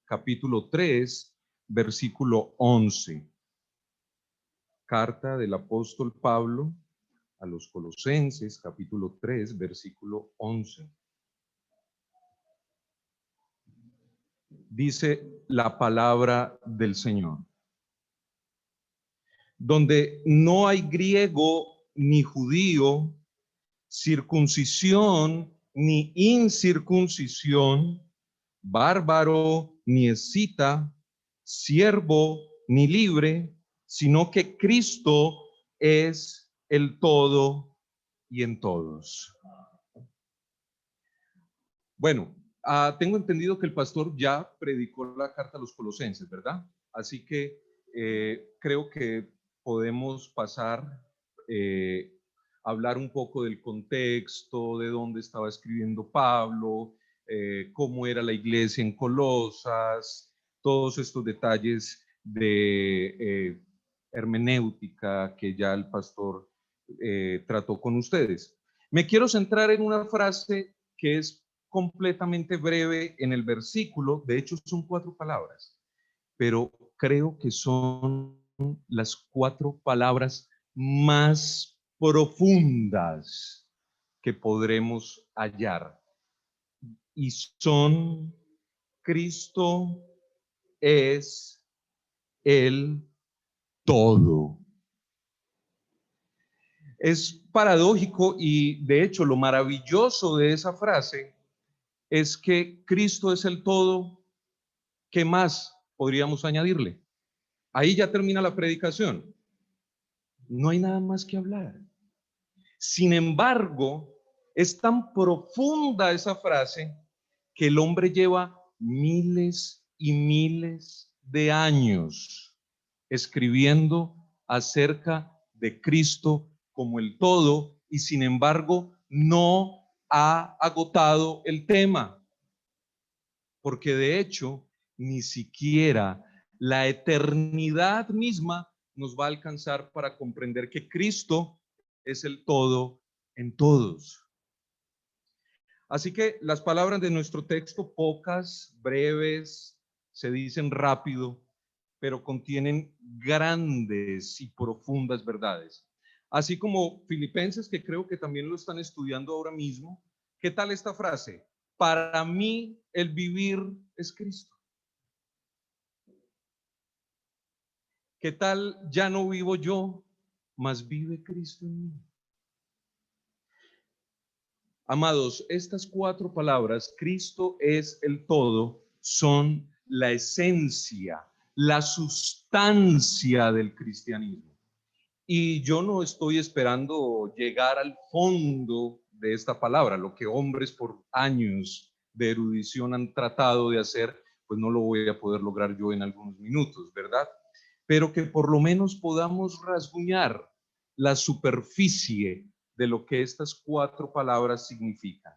capítulo 3, versículo 11. Carta del apóstol Pablo a los Colosenses, capítulo 3, versículo 11. Dice la palabra del Señor: donde no hay griego ni judío, circuncisión ni incircuncisión, bárbaro ni escita, siervo ni libre, sino que Cristo es el todo y en todos. Bueno, tengo entendido que el pastor ya predicó la carta a los Colosenses, ¿verdad? Así que creo que podemos pasar a hablar un poco del contexto, de dónde estaba escribiendo Pablo, cómo era la iglesia en Colosas, todos estos detalles de hermenéutica que ya el pastor trató con ustedes. Me quiero centrar en una frase que es completamente breve en el versículo. De hecho, son 4 palabras, pero creo que son las 4 palabras más profundas que podremos hallar. Y son: Cristo es el todo. Es paradójico y de hecho lo maravilloso de esa frase es que Cristo es el todo. ¿Qué más podríamos añadirle? Ahí ya termina la predicación. No hay nada más que hablar. Sin embargo, es tan profunda esa frase que el hombre lleva miles y miles de años escribiendo acerca de Cristo como el todo, y sin embargo no ha agotado el tema, porque de hecho ni siquiera la eternidad misma nos va a alcanzar para comprender que Cristo es el todo en todos. Así que las palabras de nuestro texto, pocas, breves, se dicen rápido, pero contienen grandes y profundas verdades. Así como Filipenses, que creo que también lo están estudiando ahora mismo. ¿Qué tal esta frase? Para mí el vivir es Cristo. ¿Qué tal? Ya no vivo yo, mas vive Cristo en mí. Amados, estas 4 palabras, Cristo es el todo, son la esencia, la sustancia del cristianismo. Y yo no estoy esperando llegar al fondo de esta palabra. Lo que hombres por años de erudición han tratado de hacer, pues no lo voy a poder lograr yo en algunos minutos, ¿verdad? Pero que por lo menos podamos rasguñar la superficie de lo que estas 4 palabras significan.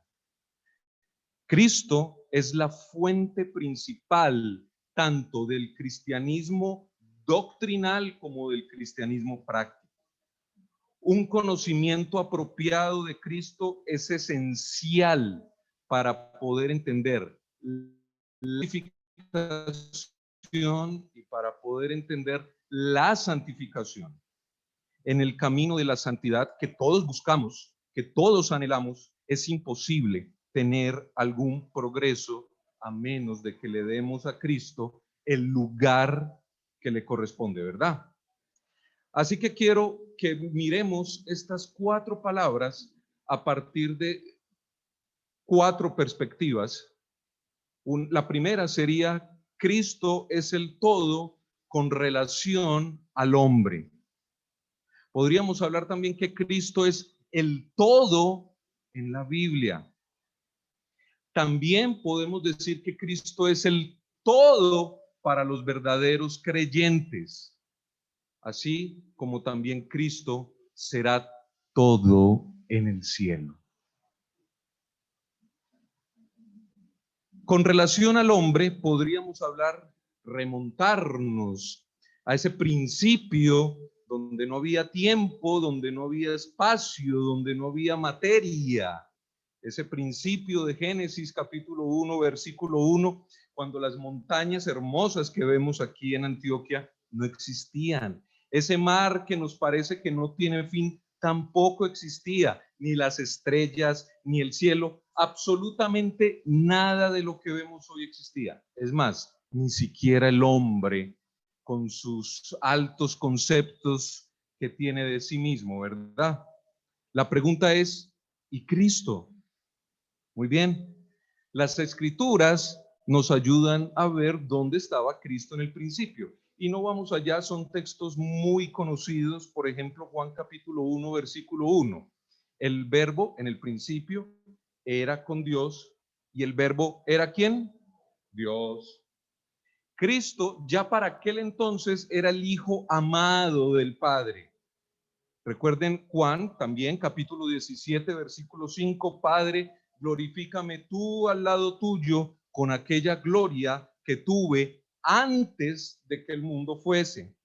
Cristo es la fuente principal tanto del cristianismo doctrinal como del cristianismo práctico. Un conocimiento apropiado de Cristo es esencial para poder entender la santificación y para poder entender la santificación. En el camino de la santidad que todos buscamos, que todos anhelamos, es imposible tener algún progreso a menos de que le demos a Cristo el lugar que le corresponde, ¿verdad? Así que quiero que miremos estas 4 palabras a partir de 4 perspectivas. La primera sería: Cristo es el todo con relación al hombre. Podríamos hablar también que Cristo es el todo en la Biblia. También podemos decir que Cristo es el todo para los verdaderos creyentes, así como también Cristo será todo en el cielo. Con relación al hombre, podríamos hablar, remontarnos a ese principio donde no había tiempo, donde no había espacio, donde no había materia. Ese principio de Génesis capítulo 1, versículo 1, cuando las montañas hermosas que vemos aquí en Antioquia no existían. Ese mar que nos parece que no tiene fin tampoco existía, ni las estrellas, ni el cielo, absolutamente nada de lo que vemos hoy existía. Es más, ni siquiera el hombre con sus altos conceptos que tiene de sí mismo, ¿verdad? La pregunta es, ¿y Cristo? Muy bien, las escrituras nos ayudan a ver dónde estaba Cristo en el principio. Y no vamos allá, son textos muy conocidos, por ejemplo, Juan capítulo 1, versículo 1. El verbo en el principio era con Dios y el verbo era ¿quién? Dios. Cristo ya para aquel entonces era el Hijo amado del Padre. Recuerden Juan también, capítulo 17, versículo 5, Padre, glorifícame tú al lado tuyo con aquella gloria que tuve antes de que el mundo fuese.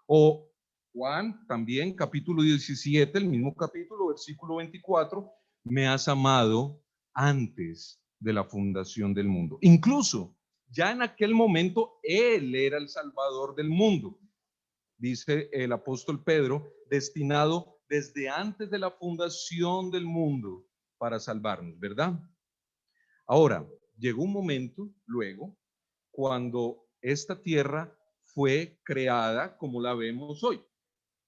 O Juan también, capítulo 17, el mismo capítulo, versículo 24, me has amado antes de la fundación del mundo. Incluso ya en aquel momento Él era el Salvador del mundo, dice el apóstol Pedro, destinado desde antes de la fundación del mundo para salvarnos, ¿verdad? Ahora, llegó un momento luego cuando esta tierra fue creada como la vemos hoy.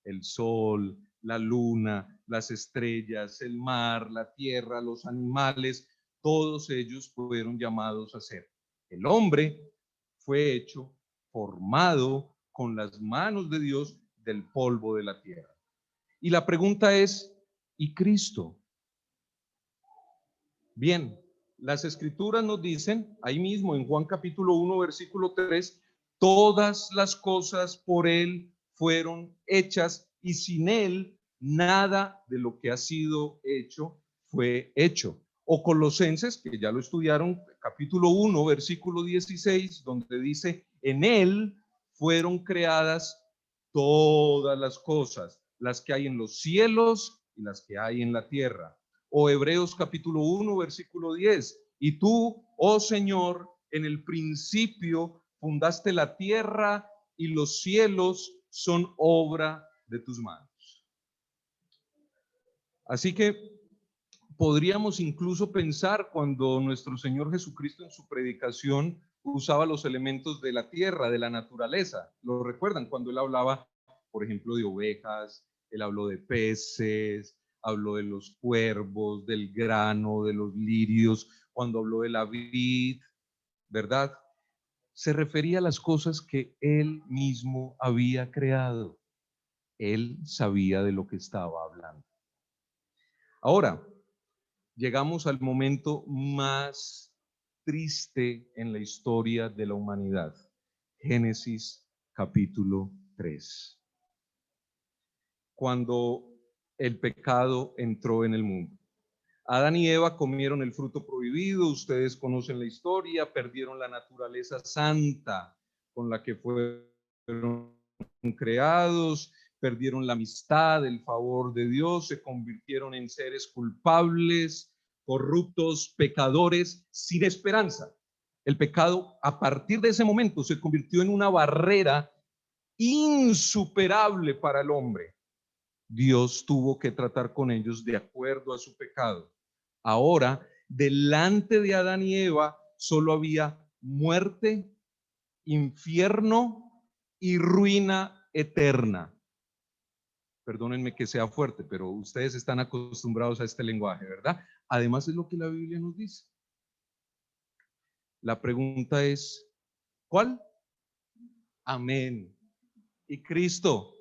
El sol, la luna, las estrellas, el mar, la tierra, los animales, todos ellos fueron llamados a ser. El hombre fue hecho, formado con las manos de Dios del polvo de la tierra. Y la pregunta es, ¿y Cristo? Bien, las escrituras nos dicen, ahí mismo en Juan capítulo 1, versículo 3, todas las cosas por Él fueron hechas y sin Él nada de lo que ha sido hecho fue hecho. O Colosenses, que ya lo estudiaron, capítulo 1, versículo 16, donde dice, en Él fueron creadas todas las cosas, las que hay en los cielos y las que hay en la tierra. O Hebreos capítulo 1, versículo 10. Y tú, oh Señor, en el principio fundaste la tierra y los cielos son obra de tus manos. Así que podríamos incluso pensar cuando nuestro Señor Jesucristo en su predicación usaba los elementos de la tierra, de la naturaleza. ¿Lo recuerdan? Cuando él hablaba, por ejemplo, de ovejas, él habló de peces, habló de los cuervos, del grano, de los lirios, cuando habló de la vid, ¿verdad? Se refería a las cosas que él mismo había creado. Él sabía de lo que estaba hablando. Ahora, llegamos al momento más triste en la historia de la humanidad. Génesis capítulo 3. Cuando el pecado entró en el mundo. Adán y Eva comieron el fruto prohibido, ustedes conocen la historia, perdieron la naturaleza santa con la que fueron creados, perdieron la amistad, el favor de Dios, se convirtieron en seres culpables, corruptos, pecadores, sin esperanza. El pecado a partir de ese momento se convirtió en una barrera insuperable para el hombre. Dios tuvo que tratar con ellos de acuerdo a su pecado. Ahora, delante de Adán y Eva, solo había muerte, infierno y ruina eterna. Perdónenme que sea fuerte, pero ustedes están acostumbrados a este lenguaje, ¿verdad? Además es lo que la Biblia nos dice. La pregunta es, ¿cuál? Amén. Y Cristo,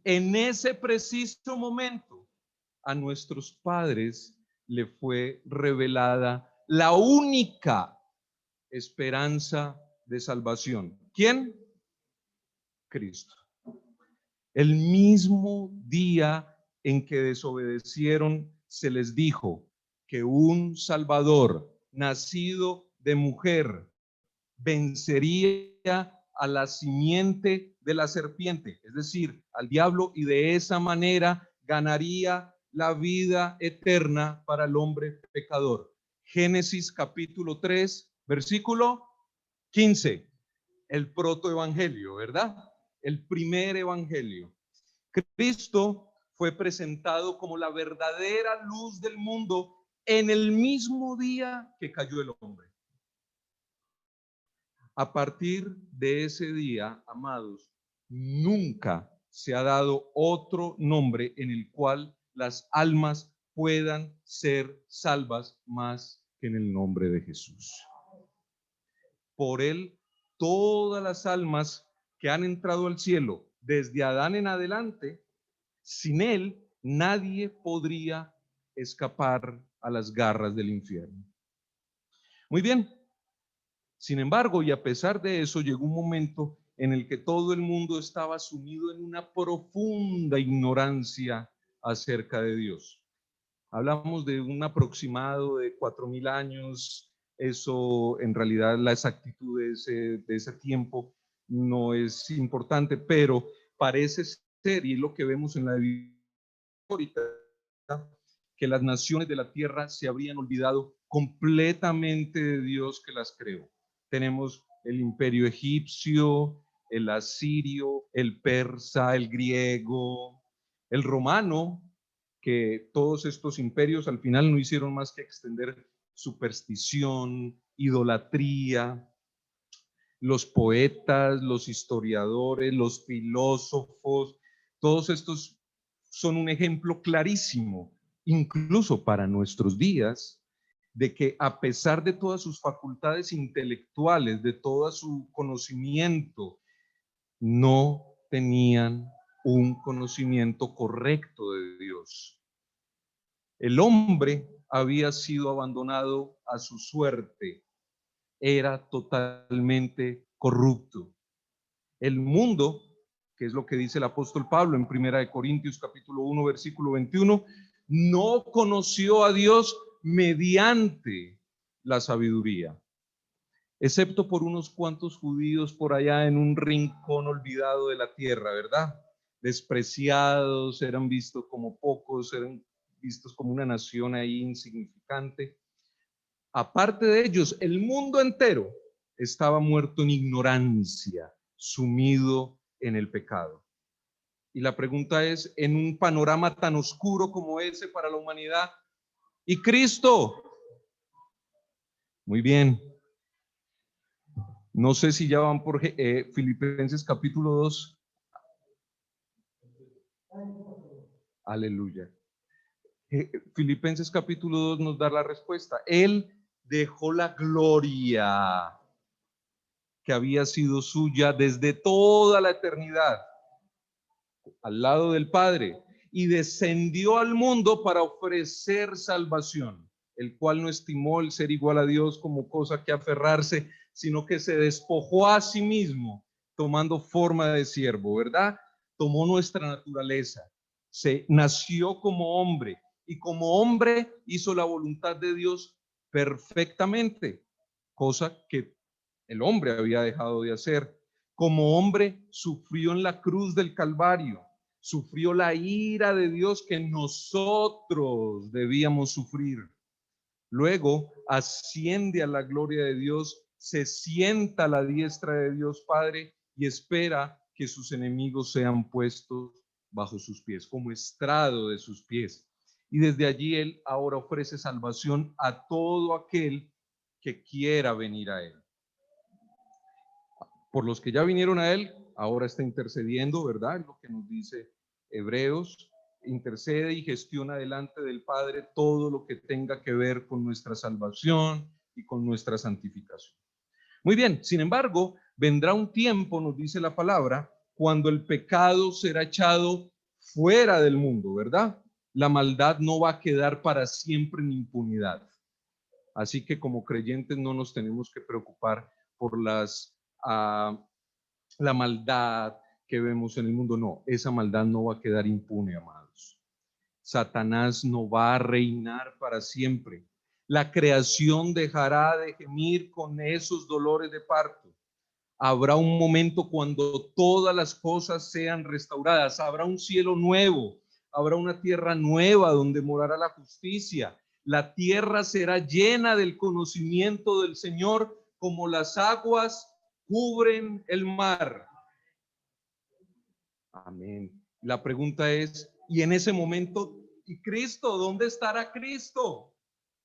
en ese preciso momento, a nuestros padres le fue revelada la única esperanza de salvación. ¿Quién? Cristo. El mismo día en que desobedecieron, se les dijo que un Salvador nacido de mujer vencería a la simiente de la serpiente, es decir, al diablo, y de esa manera ganaría la vida eterna para el hombre pecador. Génesis capítulo 3, versículo 15, el protoevangelio, ¿verdad? El primer evangelio. Cristo fue presentado como la verdadera luz del mundo en el mismo día que cayó el hombre. A partir de ese día, amados, nunca se ha dado otro nombre en el cual las almas puedan ser salvas más que en el nombre de Jesús. Por él, todas las almas que han entrado al cielo desde Adán en adelante, sin él nadie podría escapar a las garras del infierno. Muy bien. Sin embargo, y a pesar de eso, llegó un momento en el que todo el mundo estaba sumido en una profunda ignorancia acerca de Dios. Hablamos de un aproximado de 4.000 años. Eso, en realidad, la exactitud de ese tiempo no es importante, pero parece ser, y es lo que vemos en la Biblia ahorita, que las naciones de la tierra se habrían olvidado completamente de Dios que las creó. Tenemos el imperio egipcio, el asirio, el persa, el griego, el romano, que todos estos imperios al final no hicieron más que extender superstición, idolatría. Los poetas, los historiadores, los filósofos, todos estos son un ejemplo clarísimo, incluso para nuestros días, de que a pesar de todas sus facultades intelectuales, de todo su conocimiento, no tenían un conocimiento correcto de Dios. El hombre había sido abandonado a su suerte, era totalmente corrupto. El mundo, que es lo que dice el apóstol Pablo en 1 Corintios capítulo 1, versículo 21, no conoció a Dios mediante la sabiduría, excepto por unos cuantos judíos por allá en un rincón olvidado de la tierra, ¿verdad? Despreciados, eran vistos como pocos, eran vistos como una nación ahí insignificante. Aparte de ellos, el mundo entero estaba muerto en ignorancia, sumido en el pecado. Y la pregunta es, en un panorama tan oscuro como ese para la humanidad, ¿y Cristo? Muy bien. No sé si ya van por Filipenses capítulo 2. Aleluya. Filipenses capítulo 2 nos da la respuesta. Él dejó la gloria que había sido suya desde toda la eternidad, al lado del Padre, y descendió al mundo para ofrecer salvación, el cual no estimó el ser igual a Dios como cosa que aferrarse, sino que se despojó a sí mismo, tomando forma de siervo, ¿verdad? Tomó nuestra naturaleza, se nació como hombre, y como hombre hizo la voluntad de Dios perfectamente, cosa que el hombre había dejado de hacer. Como hombre sufrió en la cruz del Calvario, sufrió la ira de Dios que nosotros debíamos sufrir. Luego asciende a la gloria de Dios, se sienta a la diestra de Dios Padre y espera que sus enemigos sean puestos bajo sus pies, como estrado de sus pies. Y desde allí Él ahora ofrece salvación a todo aquel que quiera venir a Él. Por los que ya vinieron a Él, ahora está intercediendo, ¿verdad? Es lo que nos dice Hebreos. Intercede y gestiona delante del Padre todo lo que tenga que ver con nuestra salvación y con nuestra santificación. Muy bien, sin embargo, vendrá un tiempo, nos dice la palabra, cuando el pecado será echado fuera del mundo, ¿verdad? La maldad no va a quedar para siempre en impunidad. Así que como creyentes no nos tenemos que preocupar por la maldad que vemos en el mundo. No, esa maldad no va a quedar impune, amados. Satanás no va a reinar para siempre. La creación dejará de gemir con esos dolores de parto. Habrá un momento cuando todas las cosas sean restauradas. Habrá un cielo nuevo. Habrá una tierra nueva donde morará la justicia. La tierra será llena del conocimiento del Señor como las aguas cubren el mar. Amén. La pregunta es, ¿y en ese momento, y Cristo? ¿Dónde estará Cristo?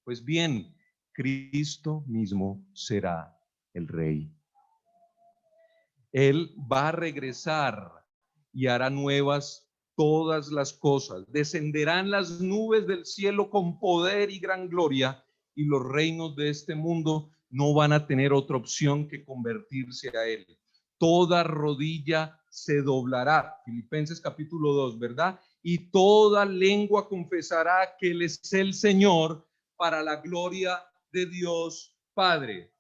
Pues bien, Cristo mismo será el Rey. Él va a regresar y hará nuevas todas las cosas. Descenderán las nubes del cielo con poder y gran gloria, y los reinos de este mundo no van a tener otra opción que convertirse a Él. Toda rodilla se doblará. Filipenses capítulo 2, ¿verdad? Y toda lengua confesará que Él es el Señor, para la gloria de Dios Padre.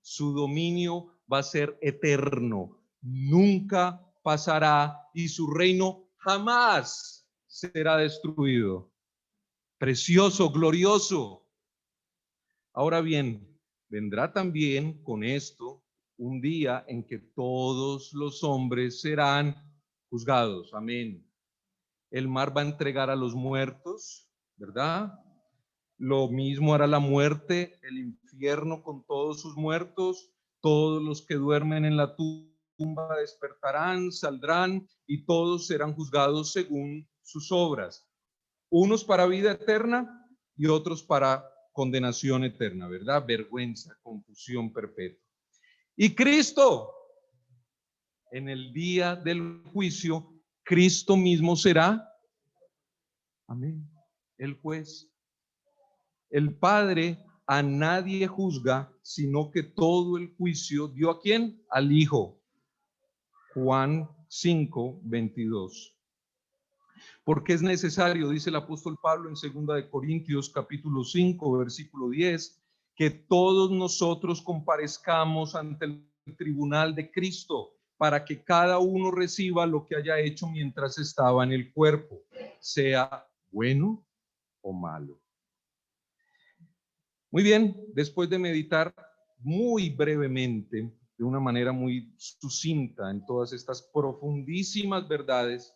Su dominio va a ser eterno, nunca pasará, y su reino jamás será destruido. Precioso, glorioso. Ahora bien, vendrá también con esto un día en que todos los hombres serán juzgados. Amén. El mar va a entregar a los muertos, ¿verdad? Lo mismo hará la muerte, el infierno con todos sus muertos. Todos los que duermen en la tumba despertarán, saldrán, y todos serán juzgados según sus obras. Unos para vida eterna y otros para condenación eterna, ¿verdad? Vergüenza, confusión perpetua. Y Cristo, en el día del juicio, Cristo mismo será, amén, el juez. El Padre a nadie juzga, sino que todo el juicio dio ¿a quién? Al Hijo. Juan 5:22. Porque es necesario, dice el apóstol Pablo en 2 de Corintios capítulo 5, versículo 10, que todos nosotros comparezcamos ante el tribunal de Cristo, para que cada uno reciba lo que haya hecho mientras estaba en el cuerpo, sea bueno o malo. Muy bien, después de meditar muy brevemente, de una manera muy sucinta en todas estas profundísimas verdades,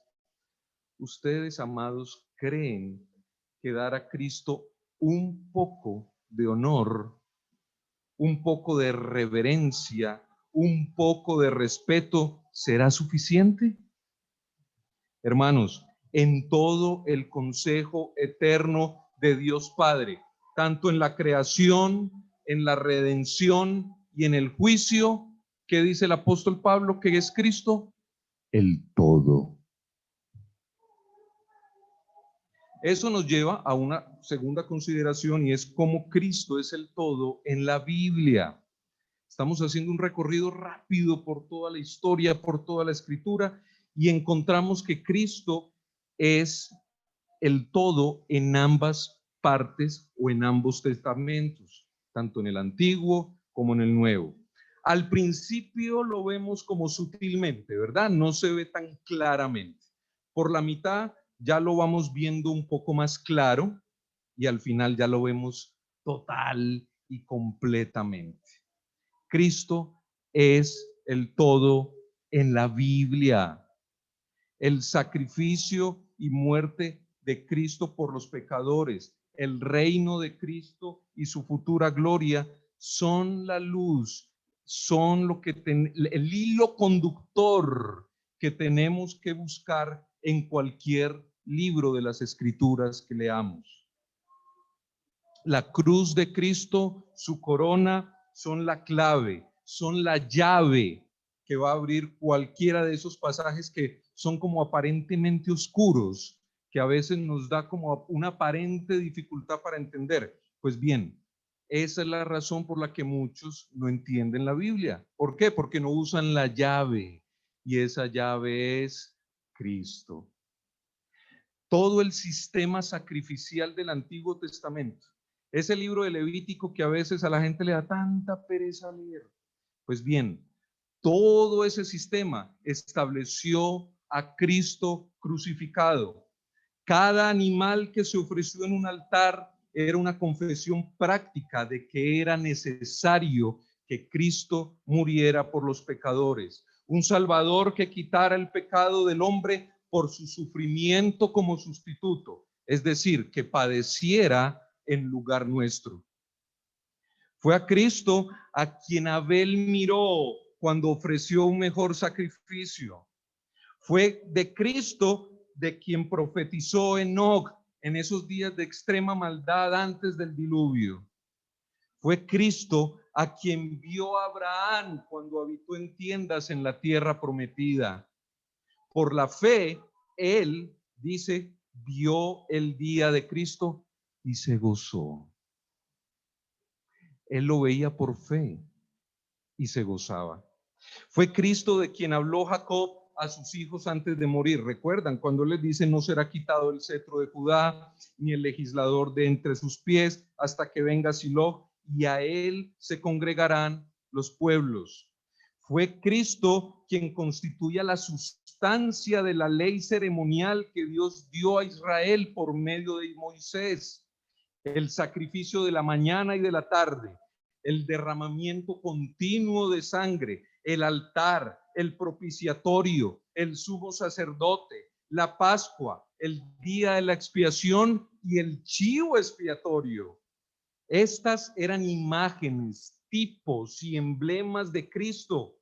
ustedes, amados, creen que dar a Cristo un poco de honor, un poco de reverencia, un poco de respeto, ¿será suficiente? Hermanos, en todo el consejo eterno de Dios Padre, tanto en la creación, en la redención y en el juicio, ¿qué dice el apóstol Pablo que es Cristo? El todo. Eso nos lleva a una segunda consideración, y es cómo Cristo es el todo en la Biblia. Estamos haciendo un recorrido rápido por toda la historia, por toda la escritura, y encontramos que Cristo es el todo en ambas partes o en ambos testamentos, tanto en el Antiguo como en el Nuevo. Al principio lo vemos como sutilmente, ¿verdad? No se ve tan claramente. Por la mitad ya lo vamos viendo un poco más claro, y al final ya lo vemos total y completamente. Cristo es el todo en la Biblia. El sacrificio y muerte de Cristo por los pecadores, el reino de Cristo y su futura gloria son la luz, son lo que el hilo conductor que tenemos que buscar en cualquier libro de las Escrituras que leamos. La cruz de Cristo, su corona, son la clave, son la llave que va a abrir cualquiera de esos pasajes que son como aparentemente oscuros, que a veces nos da como una aparente dificultad para entender. Pues bien, esa es la razón por la que muchos no entienden la Biblia. ¿Por qué? Porque no usan la llave, y esa llave es Cristo. Todo el sistema sacrificial del Antiguo Testamento, ese libro de Levítico que a veces a la gente le da tanta pereza leer. Pues bien, todo ese sistema estableció a Cristo crucificado. Cada animal que se ofreció en un altar era una confesión práctica de que era necesario que Cristo muriera por los pecadores. Un Salvador que quitara el pecado del hombre por su sufrimiento como sustituto, es decir, que padeciera en lugar nuestro. Fue a Cristo a quien Abel miró cuando ofreció un mejor sacrificio. Fue de Cristo de quien profetizó Enoc en esos días de extrema maldad antes del diluvio. Fue Cristo a quien vio Abraham cuando habitó en tiendas en la tierra prometida. Por la fe, él, dice, vio el día de Cristo y se gozó. Él lo veía por fe y se gozaba. Fue Cristo de quien habló Jacob a sus hijos antes de morir. ¿Recuerdan cuando les dice: no será quitado el cetro de Judá, ni el legislador de entre sus pies, hasta que venga Silo, y a él se congregarán los pueblos? Fue Cristo quien constituía la sustancia de la ley ceremonial que Dios dio a Israel por medio de Moisés. El sacrificio de la mañana y de la tarde, el derramamiento continuo de sangre, el altar, el propiciatorio, el sumo sacerdote, la Pascua, el día de la expiación y el chivo expiatorio. Estas eran imágenes, tipos y emblemas de Cristo.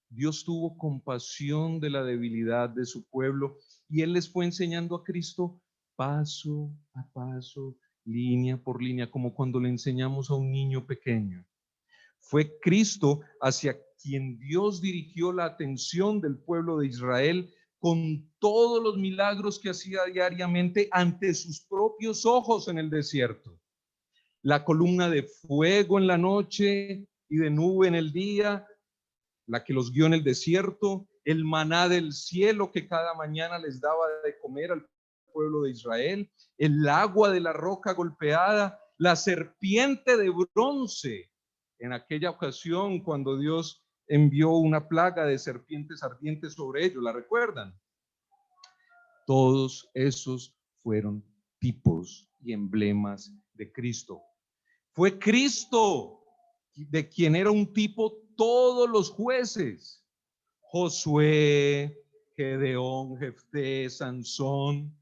Dios tuvo compasión de la debilidad de su pueblo y Él les fue enseñando a Cristo paso a paso, línea por línea, como cuando le enseñamos a un niño pequeño. Fue Cristo hacia quien Dios dirigió la atención del pueblo de Israel con todos los milagros que hacía diariamente ante sus propios ojos en el desierto. La columna de fuego en la noche y de nube en el día, la que los guió en el desierto, el maná del cielo que cada mañana les daba de comer al pueblo de Israel, el agua de la roca golpeada, la serpiente de bronce. En aquella ocasión, cuando Dios envió una plaga de serpientes ardientes sobre ellos, ¿la recuerdan? Todos esos fueron tipos y emblemas de Cristo. Fue Cristo de quien era un tipo todos los jueces: Josué, Gedeón, Jefté, Sansón,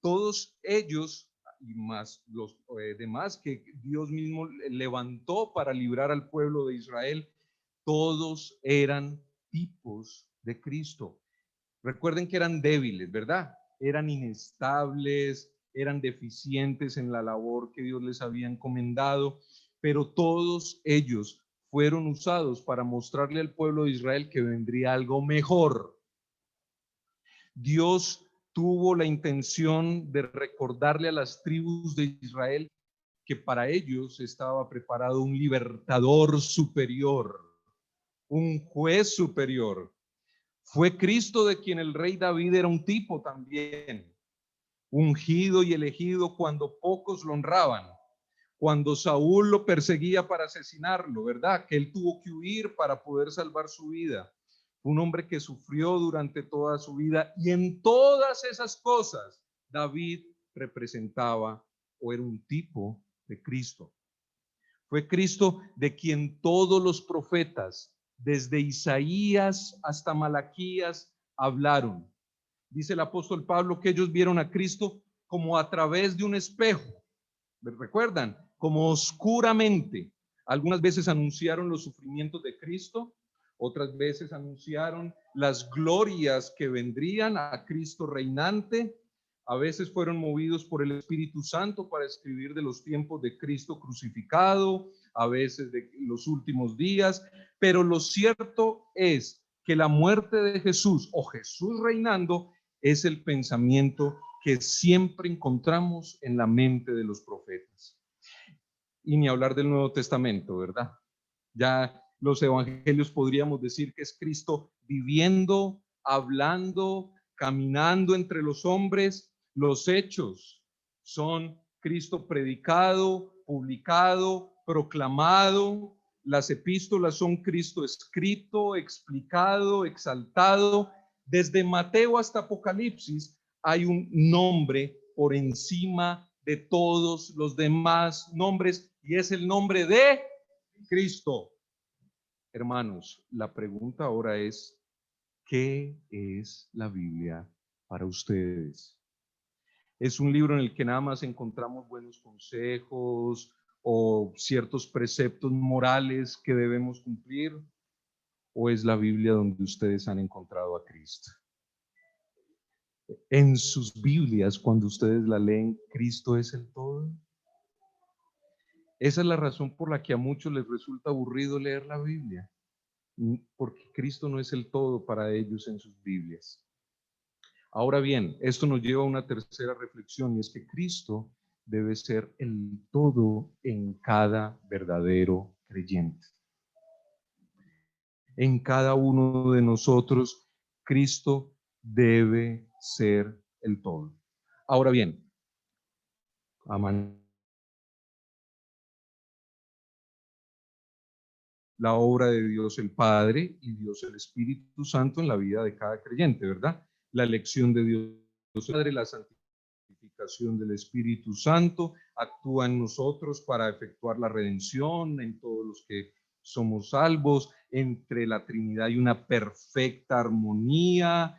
todos ellos y más los demás que Dios mismo levantó para librar al pueblo de Israel, todos eran tipos de Cristo. Recuerden que eran débiles, ¿verdad? Eran inestables, eran deficientes en la labor que Dios les había encomendado, pero todos ellos fueron usados para mostrarle al pueblo de Israel que vendría algo mejor. Dios tuvo la intención de recordarle a las tribus de Israel que para ellos estaba preparado un libertador superior, un juez superior. Fue Cristo de quien el rey David era un tipo también, ungido y elegido cuando pocos lo honraban, cuando Saúl lo perseguía para asesinarlo, ¿verdad? Que él tuvo que huir para poder salvar su vida. Un hombre que sufrió durante toda su vida, y en todas esas cosas David representaba o era un tipo de Cristo. Fue Cristo de quien todos los profetas, desde Isaías hasta Malaquías, hablaron. Dice el apóstol Pablo que ellos vieron a Cristo como a través de un espejo. ¿Recuerdan? Como oscuramente. Algunas veces anunciaron los sufrimientos de Cristo, otras veces anunciaron las glorias que vendrían a Cristo reinante. A veces fueron movidos por el Espíritu Santo para escribir de los tiempos de Cristo crucificado, a veces de los últimos días, pero lo cierto es que la muerte de Jesús o Jesús reinando es el pensamiento que siempre encontramos en la mente de los profetas. Y ni hablar del Nuevo Testamento, ¿verdad? Ya los evangelios podríamos decir que es Cristo viviendo, hablando, caminando entre los hombres. Los hechos son Cristo predicado, publicado, proclamado. Las epístolas son Cristo escrito, explicado, exaltado. Desde Mateo hasta Apocalipsis hay un nombre por encima de todos los demás nombres, y es el nombre de Cristo. Hermanos, la pregunta ahora es: ¿qué es la Biblia para ustedes? ¿Es un libro en el que nada más encontramos buenos consejos, o ciertos preceptos morales que debemos cumplir? ¿O es la Biblia donde ustedes han encontrado a Cristo? En sus Biblias, cuando ustedes la leen, ¿Cristo es el todo? Esa es la razón por la que a muchos les resulta aburrido leer la Biblia, porque Cristo no es el todo para ellos en sus Biblias. Ahora bien, esto nos lleva a una tercera reflexión, y es que Cristo debe ser el todo en cada verdadero creyente. En cada uno de nosotros, Cristo debe ser el todo. Ahora bien, la obra de Dios el Padre y Dios el Espíritu Santo en la vida de cada creyente, ¿verdad? La elección de Dios el Padre, la santificación del Espíritu Santo actúa en nosotros para efectuar la redención en todos los que somos salvos. Entre la Trinidad hay una perfecta armonía.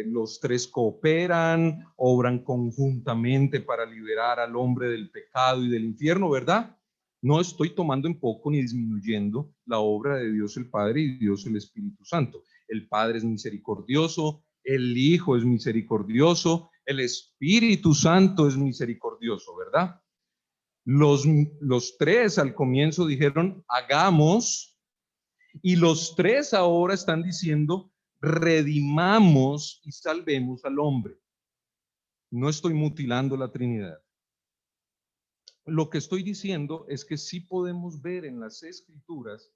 Los tres cooperan, obran conjuntamente para liberar al hombre del pecado y del infierno, ¿verdad? No estoy tomando en poco ni disminuyendo la obra de Dios el Padre y Dios el Espíritu Santo. El Padre es misericordioso, el Hijo es misericordioso, el Espíritu Santo es misericordioso, ¿verdad? Los tres al comienzo dijeron, hagamos, y los tres ahora están diciendo, redimamos y salvemos al hombre. No estoy mutilando la Trinidad. Lo que estoy diciendo es que sí podemos ver en las Escrituras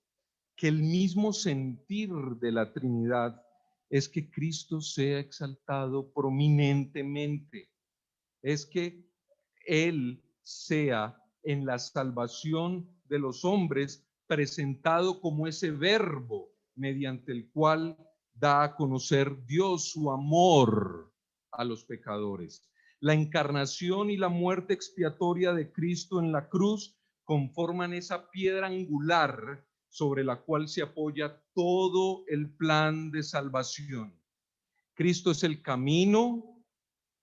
que el mismo sentir de la Trinidad es que Cristo sea exaltado prominentemente, es que Él sea en la salvación de los hombres presentado como ese verbo mediante el cual da a conocer Dios su amor a los pecadores. La encarnación y la muerte expiatoria de Cristo en la cruz conforman esa piedra angular sobre la cual se apoya todo el plan de salvación. Cristo es el camino,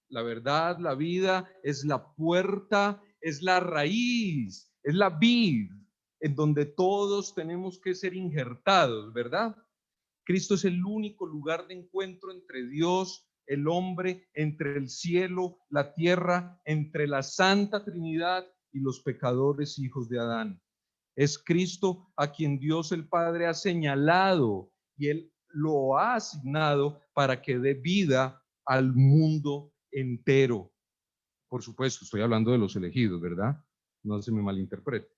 la verdad, la vida, es la puerta, es la raíz, es la vid, en donde todos tenemos que ser injertados, ¿verdad? Cristo es el único lugar de encuentro entre Dios, el hombre, entre el cielo, la tierra, entre la Santa Trinidad y los pecadores hijos de Adán. Es Cristo a quien Dios el Padre ha señalado y Él lo ha asignado para que dé vida al mundo entero. Por supuesto, estoy hablando de los elegidos, ¿verdad? No se me malinterprete.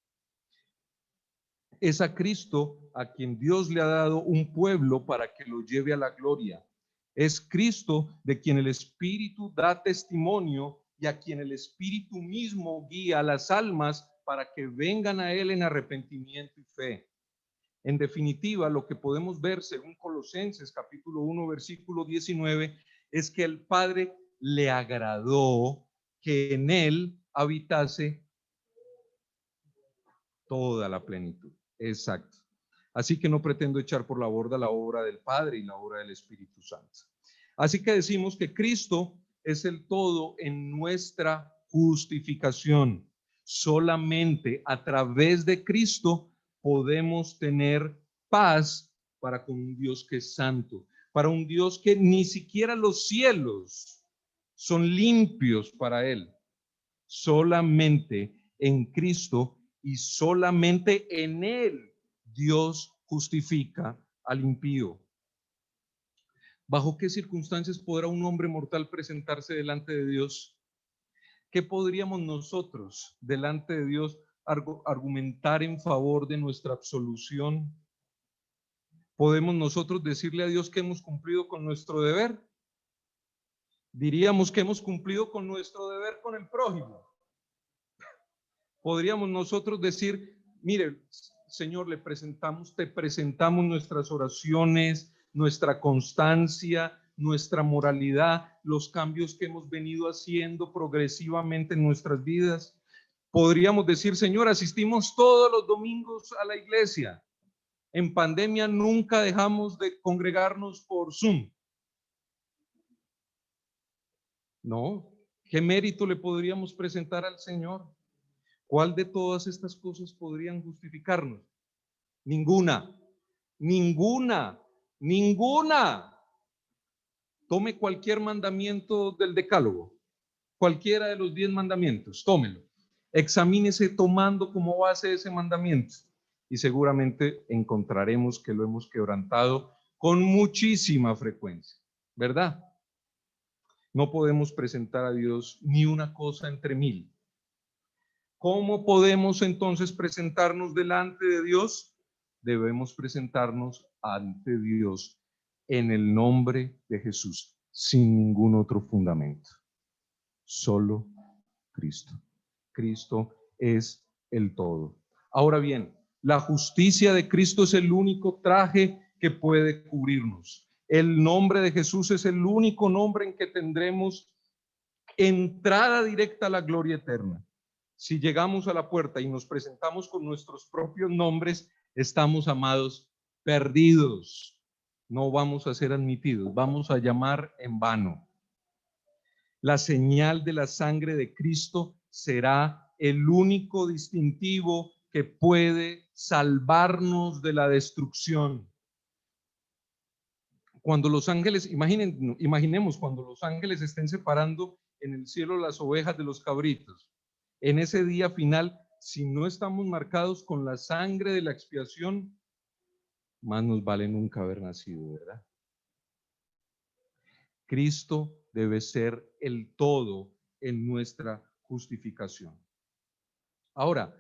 Es a Cristo a quien Dios le ha dado un pueblo para que lo lleve a la gloria. Es Cristo de quien el Espíritu da testimonio y a quien el Espíritu mismo guía a las almas para que vengan a Él en arrepentimiento y fe. En definitiva, lo que podemos ver según Colosenses capítulo 1, versículo 19, es que el Padre le agradó que en Él habitase toda la plenitud. Exacto. Así que no pretendo echar por la borda la obra del Padre y la obra del Espíritu Santo. Así que decimos que Cristo es el todo en nuestra justificación. Solamente a través de Cristo podemos tener paz para con un Dios que es santo, para un Dios que ni siquiera los cielos son limpios para Él. Solamente en Cristo y solamente en Él Dios justifica al impío. ¿Bajo qué circunstancias podrá un hombre mortal presentarse delante de Dios? ¿Qué podríamos nosotros delante de Dios argumentar en favor de nuestra absolución? ¿Podemos nosotros decirle a Dios que hemos cumplido con nuestro deber? Diríamos que hemos cumplido con nuestro deber con el prójimo. Podríamos nosotros decir, mire, Señor, te presentamos nuestras oraciones, nuestra constancia, nuestra moralidad, los cambios que hemos venido haciendo progresivamente en nuestras vidas. Podríamos decir, Señor, asistimos todos los domingos a la iglesia. En pandemia nunca dejamos de congregarnos por Zoom. No, ¿qué mérito le podríamos presentar al Señor? ¿Cuál de todas estas cosas podrían justificarnos? Ninguna, ninguna, ninguna. Tome cualquier mandamiento del Decálogo, cualquiera de los 10 mandamientos, tómelo. Examínese tomando como base ese mandamiento y seguramente encontraremos que lo hemos quebrantado con muchísima frecuencia, ¿verdad? No podemos presentar a Dios ni una cosa entre mil. ¿Cómo podemos entonces presentarnos delante de Dios? Debemos presentarnos ante Dios en el nombre de Jesús, sin ningún otro fundamento. Solo Cristo. Cristo es el todo. Ahora bien, la justicia de Cristo es el único traje que puede cubrirnos. El nombre de Jesús es el único nombre en que tendremos entrada directa a la gloria eterna. Si llegamos a la puerta y nos presentamos con nuestros propios nombres, estamos, amados, perdidos. No vamos a ser admitidos, vamos a llamar en vano. La señal de la sangre de Cristo será el único distintivo que puede salvarnos de la destrucción. Cuando los ángeles, imaginemos cuando los ángeles estén separando en el cielo las ovejas de los cabritos. En ese día final, si no estamos marcados con la sangre de la expiación, más nos vale nunca haber nacido, ¿verdad? Cristo debe ser el todo en nuestra justificación. Ahora,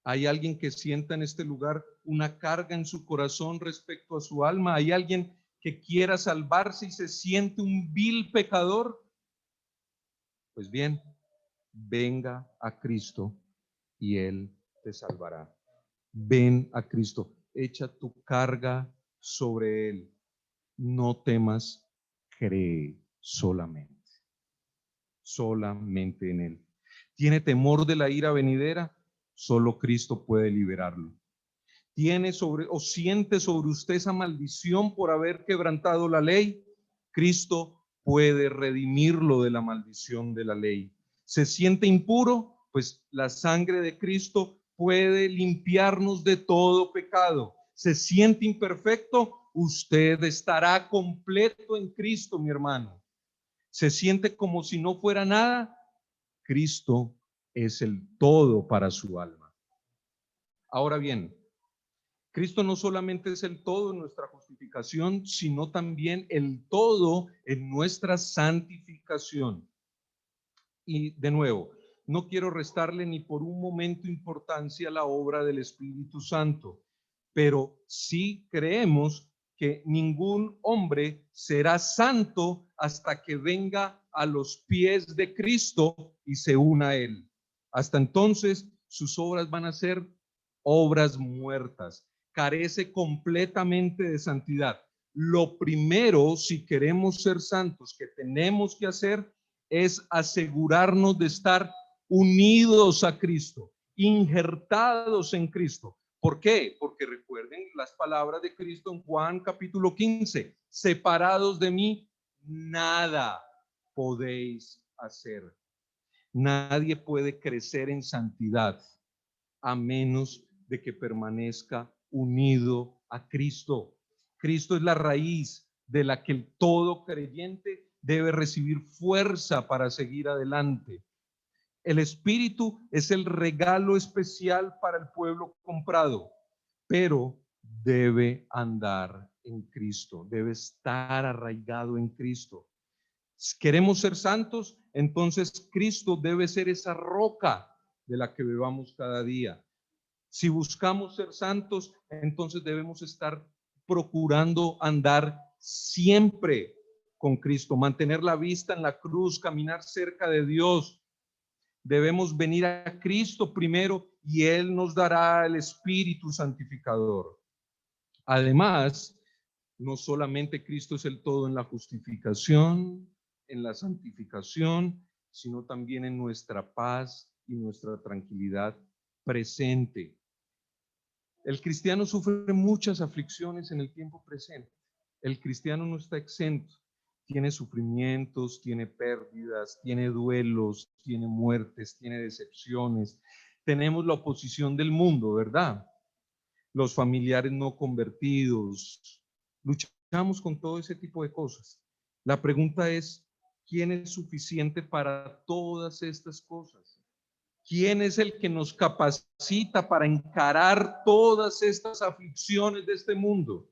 ¿hay alguien que sienta en este lugar una carga en su corazón respecto a su alma? ¿Hay alguien que quiera salvarse y se siente un vil pecador? Pues bien, venga a Cristo y Él te salvará. Ven a Cristo, echa tu carga sobre Él. No temas, cree solamente. Solamente en Él. ¿Tiene temor de la ira venidera? Solo Cristo puede liberarlo. ¿Tiene sobre o siente sobre usted esa maldición por haber quebrantado la ley? Cristo puede redimirlo de la maldición de la ley. ¿Se siente impuro? Pues la sangre de Cristo puede limpiarnos de todo pecado. ¿Se siente imperfecto? Usted estará completo en Cristo, mi hermano. ¿Se siente como si no fuera nada? Cristo es el todo para su alma. Ahora bien, Cristo no solamente es el todo en nuestra justificación, sino también el todo en nuestra santificación. Y de nuevo, no quiero restarle ni por un momento importancia a la obra del Espíritu Santo, pero sí creemos que ningún hombre será santo hasta que venga a los pies de Cristo y se una a Él. Hasta entonces, sus obras van a ser obras muertas. Carece completamente de santidad. Lo primero, si queremos ser santos, que tenemos que hacer es asegurarnos de estar unidos a Cristo, injertados en Cristo. ¿Por qué? Porque recuerden las palabras de Cristo en Juan capítulo 15, separados de mí, nada podéis hacer. Nadie puede crecer en santidad a menos de que permanezca unido a Cristo. Cristo es la raíz de la que el todo creyente debe recibir fuerza para seguir adelante. El Espíritu es el regalo especial para el pueblo comprado, pero debe andar en Cristo, debe estar arraigado en Cristo. Si queremos ser santos, entonces Cristo debe ser esa roca de la que bebamos cada día. Si buscamos ser santos, entonces debemos estar procurando andar siempre con Cristo, mantener la vista en la cruz, caminar cerca de Dios. Debemos venir a Cristo primero y Él nos dará el Espíritu santificador. Además, no solamente Cristo es el todo en la justificación, en la santificación, sino también en nuestra paz y nuestra tranquilidad presente. El cristiano sufre muchas aflicciones en el tiempo presente. El cristiano no está exento. Tiene sufrimientos, tiene pérdidas, tiene duelos, tiene muertes, tiene decepciones, tenemos la oposición del mundo, ¿verdad? Los familiares no convertidos, luchamos con todo ese tipo de cosas. La pregunta es, ¿quién es suficiente para todas estas cosas? ¿Quién es el que nos capacita para encarar todas estas aflicciones de este mundo?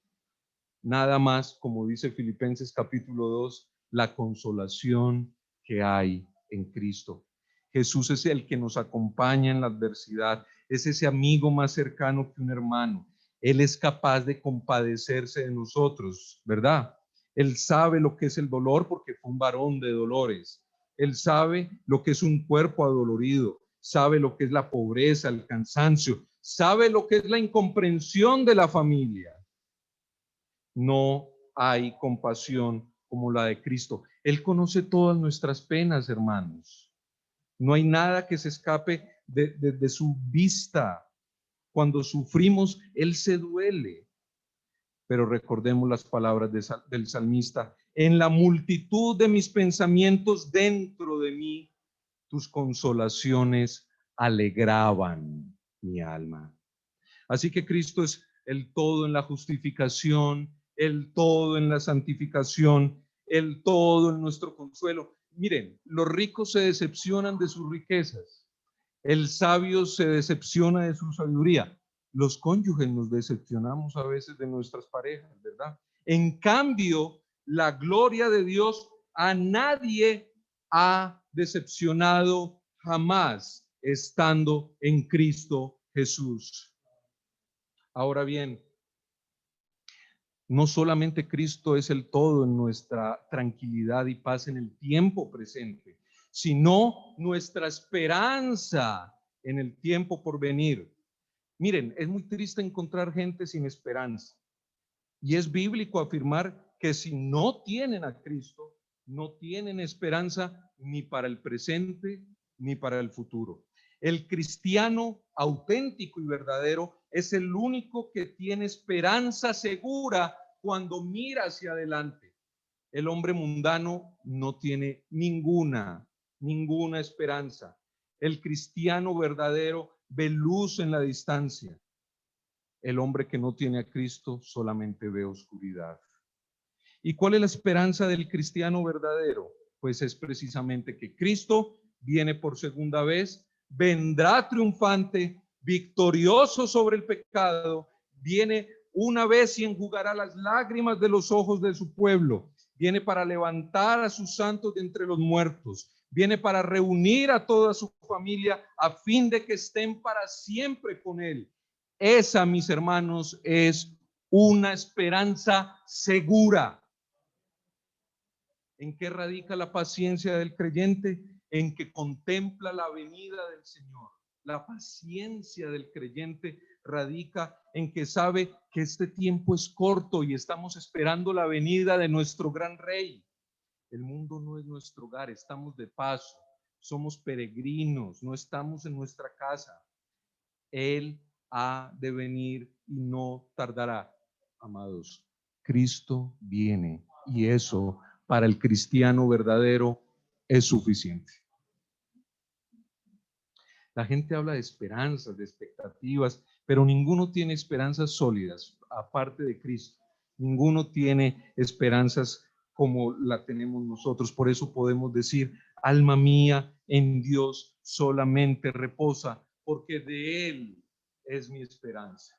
Nada más, como dice Filipenses capítulo 2, la consolación que hay en Cristo. Jesús es el que nos acompaña en la adversidad, es ese amigo más cercano que un hermano. Él es capaz de compadecerse de nosotros, ¿verdad? Él sabe lo que es el dolor porque fue un varón de dolores. Él sabe lo que es un cuerpo adolorido, sabe lo que es la pobreza, el cansancio, sabe lo que es la incomprensión de la familia. No hay compasión como la de Cristo. Él conoce todas nuestras penas, hermanos. No hay nada que se escape de su vista. Cuando sufrimos, Él se duele. Pero recordemos las palabras del salmista: en la multitud de mis pensamientos dentro de mí, tus consolaciones alegraban mi alma. Así que Cristo es el todo en la justificación, el todo en la santificación, el todo en nuestro consuelo. Miren, los ricos se decepcionan de sus riquezas, el sabio se decepciona de su sabiduría, los cónyuges nos decepcionamos a veces de nuestras parejas, ¿verdad? En cambio, la gloria de Dios a nadie ha decepcionado jamás estando en Cristo Jesús. Ahora bien, no solamente Cristo es el todo en nuestra tranquilidad y paz en el tiempo presente, sino nuestra esperanza en el tiempo por venir. Miren, es muy triste encontrar gente sin esperanza. Y es bíblico afirmar que si no tienen a Cristo, no tienen esperanza ni para el presente ni para el futuro. El cristiano auténtico y verdadero es el único que tiene esperanza segura cuando mira hacia adelante. El hombre mundano no tiene ninguna esperanza. El cristiano verdadero ve luz en la distancia. El hombre que no tiene a Cristo solamente ve oscuridad. ¿Y cuál es la esperanza del cristiano verdadero? Pues es precisamente que Cristo viene por segunda vez, vendrá triunfante, victorioso sobre el pecado, viene una vez y enjugará las lágrimas de los ojos de su pueblo, viene para levantar a sus santos de entre los muertos, viene para reunir a toda su familia a fin de que estén para siempre con él. Esa, mis hermanos, es una esperanza segura. ¿En qué radica la paciencia del creyente? En que contempla la venida del Señor. La paciencia del creyente radica en que sabe que este tiempo es corto y estamos esperando la venida de nuestro gran Rey. El mundo no es nuestro hogar, estamos de paso, somos peregrinos, no estamos en nuestra casa. Él ha de venir y no tardará. Amados, Cristo viene y eso para el cristiano verdadero es suficiente. La gente habla de esperanzas, de expectativas, pero ninguno tiene esperanzas sólidas aparte de Cristo. Ninguno tiene esperanzas como la tenemos nosotros. Por eso podemos decir: alma mía, en Dios solamente reposa, porque de Él es mi esperanza.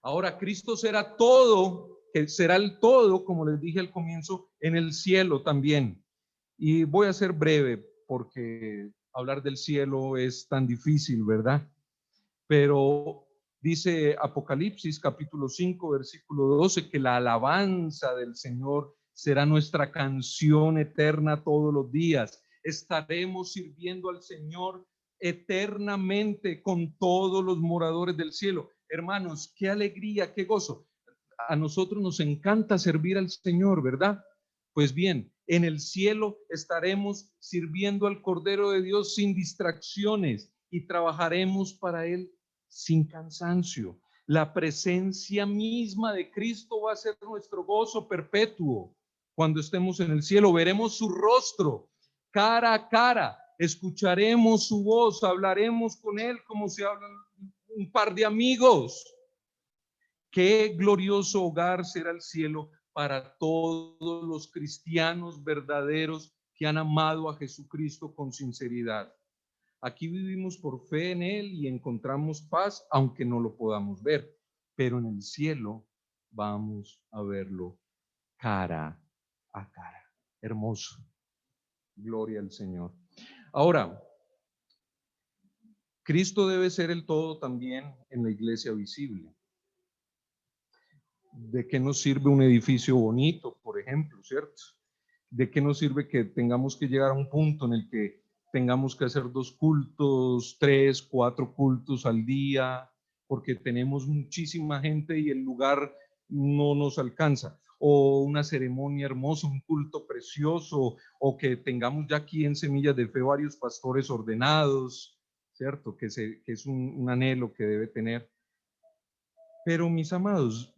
Ahora, Cristo será todo, que será el todo, como les dije al comienzo, en el cielo también. Y voy a ser breve porque hablar del cielo es tan difícil, ¿verdad? Pero dice Apocalipsis capítulo 5, versículo 12, que la alabanza del Señor será nuestra canción eterna todos los días. Estaremos sirviendo al Señor eternamente con todos los moradores del cielo. Hermanos, qué alegría, qué gozo. A nosotros nos encanta servir al Señor, ¿verdad? Pues bien, en el cielo estaremos sirviendo al Cordero de Dios sin distracciones y trabajaremos para Él sin cansancio. La presencia misma de Cristo va a ser nuestro gozo perpetuo. Cuando estemos en el cielo, veremos su rostro cara a cara escucharemos su voz, hablaremos con Él como se hablan un par de amigos. Qué glorioso hogar será el cielo para todos los cristianos verdaderos que han amado a Jesucristo con sinceridad. Aquí vivimos por fe en Él y encontramos paz, aunque no lo podamos ver, pero en el cielo vamos a verlo cara a cara. Hermoso. Gloria al Señor. Ahora, Cristo debe ser el todo también en la iglesia visible. ¿De qué nos sirve un edificio bonito, por ejemplo, cierto? ¿De qué nos sirve que tengamos que llegar a un punto en el que tengamos que hacer 2 cultos, 3, 4 cultos al día, porque tenemos muchísima gente y el lugar no nos alcanza? O una ceremonia hermosa, un culto precioso, o que tengamos ya aquí en Semillas de Fe varios pastores ordenados, ¿cierto? Que es un anhelo que debe tener. Pero mis amados,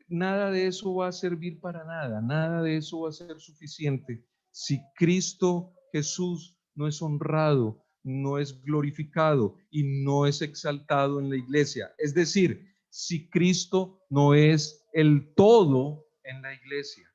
nada de eso va a servir para nada, nada de eso va a ser suficiente si Cristo Jesús no es honrado, no es glorificado y no es exaltado en la iglesia. Es decir, si Cristo no es el todo en la iglesia.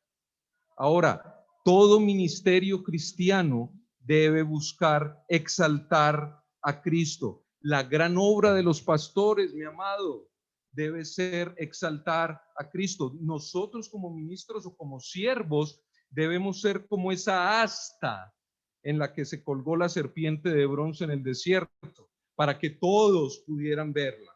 Ahora, todo ministerio cristiano debe buscar exaltar a Cristo. La gran obra de los pastores, mi amado, debe ser exaltar a Cristo. Nosotros como ministros o como siervos debemos ser como esa asta en la que se colgó la serpiente de bronce en el desierto, para que todos pudieran verla.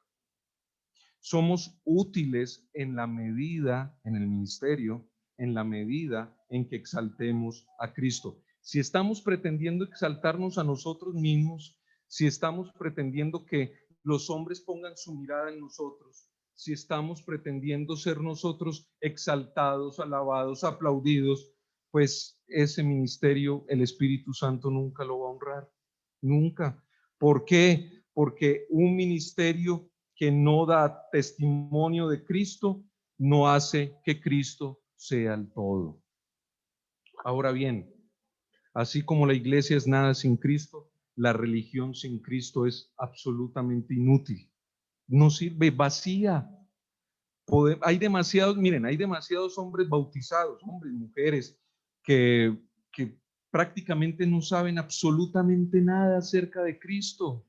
Somos útiles en la medida, en el ministerio, en la medida en que exaltemos a Cristo. Si estamos pretendiendo exaltarnos a nosotros mismos, si estamos pretendiendo que los hombres pongan su mirada en nosotros, si estamos pretendiendo ser nosotros exaltados, alabados, aplaudidos, pues ese ministerio el Espíritu Santo nunca lo va a honrar, nunca. ¿Por qué? Porque un ministerio que no da testimonio de Cristo no hace que Cristo sea el todo. Ahora bien, así como la iglesia es nada sin Cristo, la religión sin Cristo es absolutamente inútil. No sirve, vacía. Hay demasiados, miren, hay demasiados hombres bautizados, hombres, mujeres, que prácticamente no saben absolutamente nada acerca de Cristo.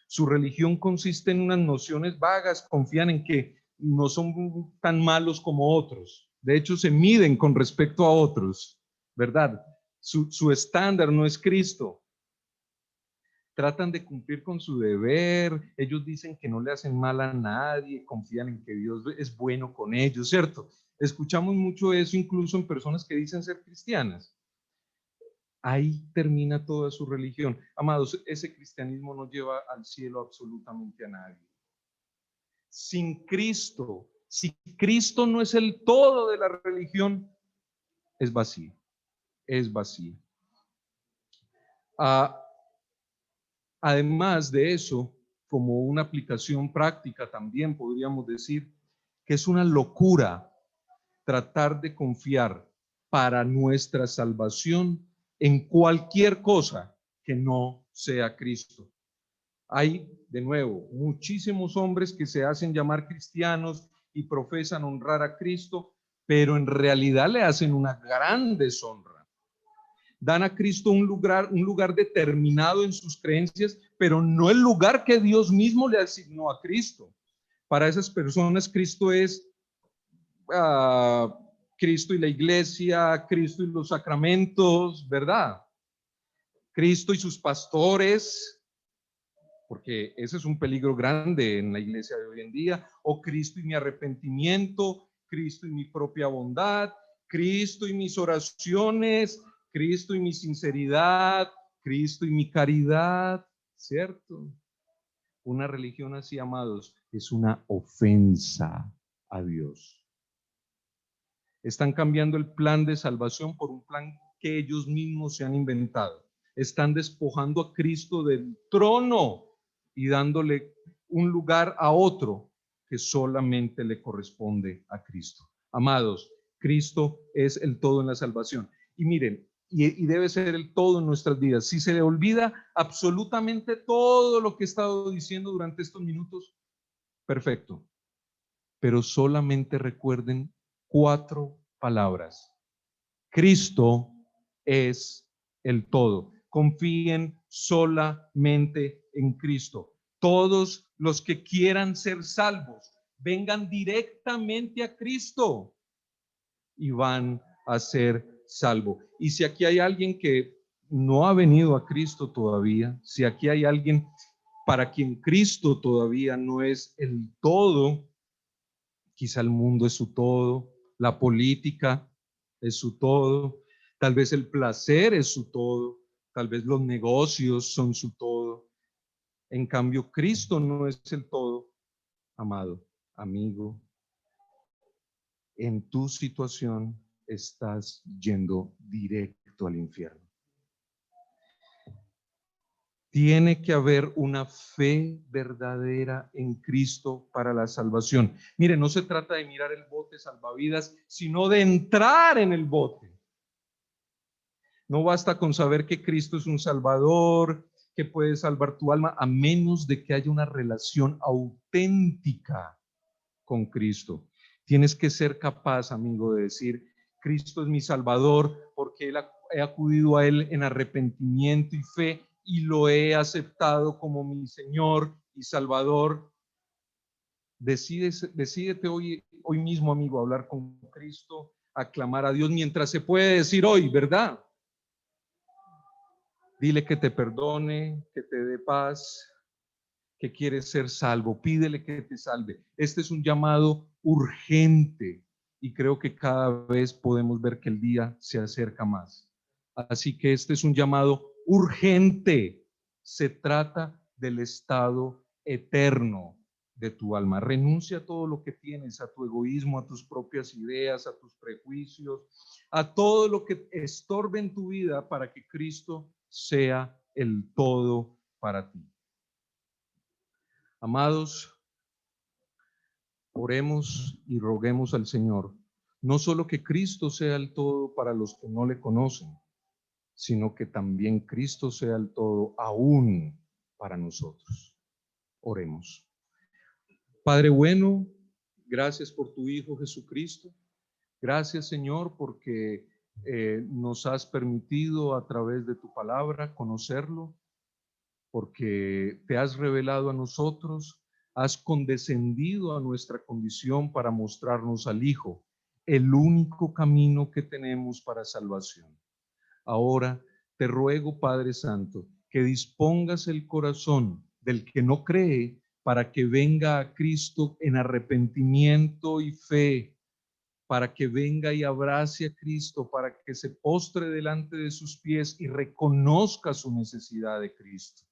Su religión consiste en unas nociones vagas, confían en que no son tan malos como otros. De hecho, se miden con respecto a otros, ¿verdad? Su estándar no es Cristo. Tratan de cumplir con su deber, ellos dicen que no le hacen mal a nadie, confían en que Dios es bueno con ellos, ¿cierto? Escuchamos mucho eso incluso en personas que dicen ser cristianas. Ahí termina toda su religión. Amados, ese cristianismo no lleva al cielo absolutamente a nadie. Sin Cristo, si Cristo no es el todo de la religión, es vacío, es vacío. Además de eso, como una aplicación práctica también podríamos decir que es una locura tratar de confiar para nuestra salvación en cualquier cosa que no sea Cristo. Hay, de nuevo, muchísimos hombres que se hacen llamar cristianos y profesan honrar a Cristo, pero en realidad le hacen una gran deshonra. Dan a Cristo un lugar determinado en sus creencias, pero no el lugar que Dios mismo le asignó a Cristo. Para esas personas, Cristo es Cristo y la iglesia, Cristo y los sacramentos, ¿verdad? Cristo y sus pastores, porque ese es un peligro grande en la iglesia de hoy en día, o Cristo y mi arrepentimiento, Cristo y mi propia bondad, Cristo y mis oraciones, Cristo y mi sinceridad, Cristo y mi caridad, ¿cierto? Una religión así, amados, es una ofensa a Dios. Están cambiando el plan de salvación por un plan que ellos mismos se han inventado. Están despojando a Cristo del trono y dándole un lugar a otro que solamente le corresponde a Cristo. Amados, Cristo es el todo en la salvación. Y miren, y debe ser el todo en nuestras vidas. Si se le olvida absolutamente todo lo que he estado diciendo durante estos minutos, perfecto. Pero solamente recuerden 4 palabras. Cristo es el todo. Confíen solamente en Cristo. Todos los que quieran ser salvos, vengan directamente a Cristo y van a ser salvos. Y si aquí hay alguien que no ha venido a Cristo todavía, si aquí hay alguien para quien Cristo todavía no es el todo, quizá el mundo es su todo, la política es su todo, tal vez el placer es su todo, tal vez los negocios son su todo. En cambio, Cristo no es el todo, amado, amigo. En tu situación estás yendo directo al infierno. Tiene que haber una fe verdadera en Cristo para la salvación. Mire, no se trata de mirar el bote salvavidas, sino de entrar en el bote. No basta con saber que Cristo es un Salvador, que puede salvar tu alma, a menos de que haya una relación auténtica con Cristo. Tienes que ser capaz, amigo, de decir, Cristo es mi Salvador, porque he acudido a Él en arrepentimiento y fe, y lo he aceptado como mi Señor y Salvador. Decídete hoy mismo, amigo, a hablar con Cristo, a clamar a Dios mientras se puede decir hoy, ¿verdad? Dile que te perdone, que te dé paz, que quieres ser salvo. Pídele que te salve. Este es un llamado urgente y creo que cada vez podemos ver que el día se acerca más. Así que este es un llamado urgente. Se trata del estado eterno de tu alma. Renuncia a todo lo que tienes, a tu egoísmo, a tus propias ideas, a tus prejuicios, a todo lo que estorbe en tu vida para que Cristo sea el todo para ti. Amados, oremos y roguemos al Señor, no solo que Cristo sea el todo para los que no le conocen, sino que también Cristo sea el todo aún para nosotros. Oremos. Padre bueno, gracias por tu Hijo Jesucristo. Gracias, Señor, porque nos has permitido a través de tu palabra conocerlo, porque te has revelado a nosotros, has condescendido a nuestra condición para mostrarnos al Hijo, el único camino que tenemos para salvación. Ahora te ruego, Padre Santo, que dispongas el corazón del que no cree para que venga a Cristo en arrepentimiento y fe, para que venga y abrace a Cristo, para que se postre delante de sus pies y reconozca su necesidad de Cristo.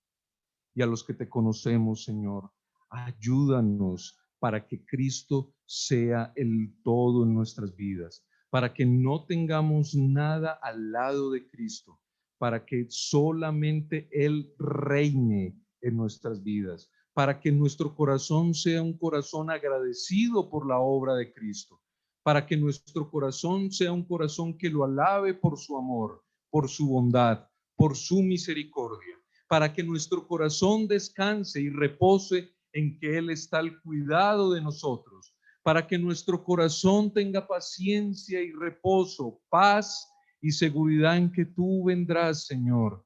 Y a los que te conocemos, Señor, ayúdanos para que Cristo sea el todo en nuestras vidas, para que no tengamos nada al lado de Cristo, para que solamente Él reine en nuestras vidas, para que nuestro corazón sea un corazón agradecido por la obra de Cristo, para que nuestro corazón sea un corazón que lo alabe por su amor, por su bondad, por su misericordia, para que nuestro corazón descanse y repose en que Él está al cuidado de nosotros, para que nuestro corazón tenga paciencia y reposo, paz y seguridad en que tú vendrás, Señor,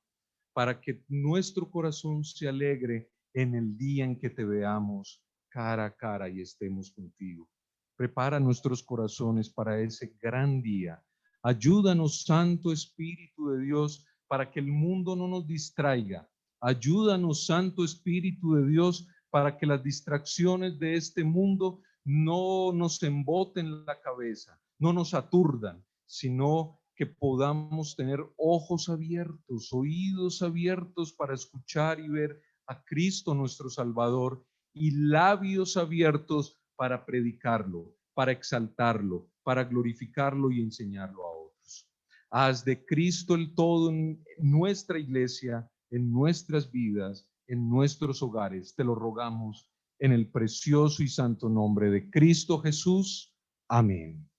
para que nuestro corazón se alegre en el día en que te veamos cara a cara y estemos contigo. Prepara nuestros corazones para ese gran día. Ayúdanos, Santo Espíritu de Dios, para que el mundo no nos distraiga. Ayúdanos, Santo Espíritu de Dios, para que las distracciones de este mundo no nos emboten la cabeza, no nos aturdan, sino que podamos tener ojos abiertos, oídos abiertos para escuchar y ver a Cristo nuestro Salvador y labios abiertos para predicarlo, para exaltarlo, para glorificarlo y enseñarlo a otros. Haz de Cristo el todo en nuestra iglesia, en nuestras vidas, en nuestros hogares. Te lo rogamos en el precioso y santo nombre de Cristo Jesús. Amén.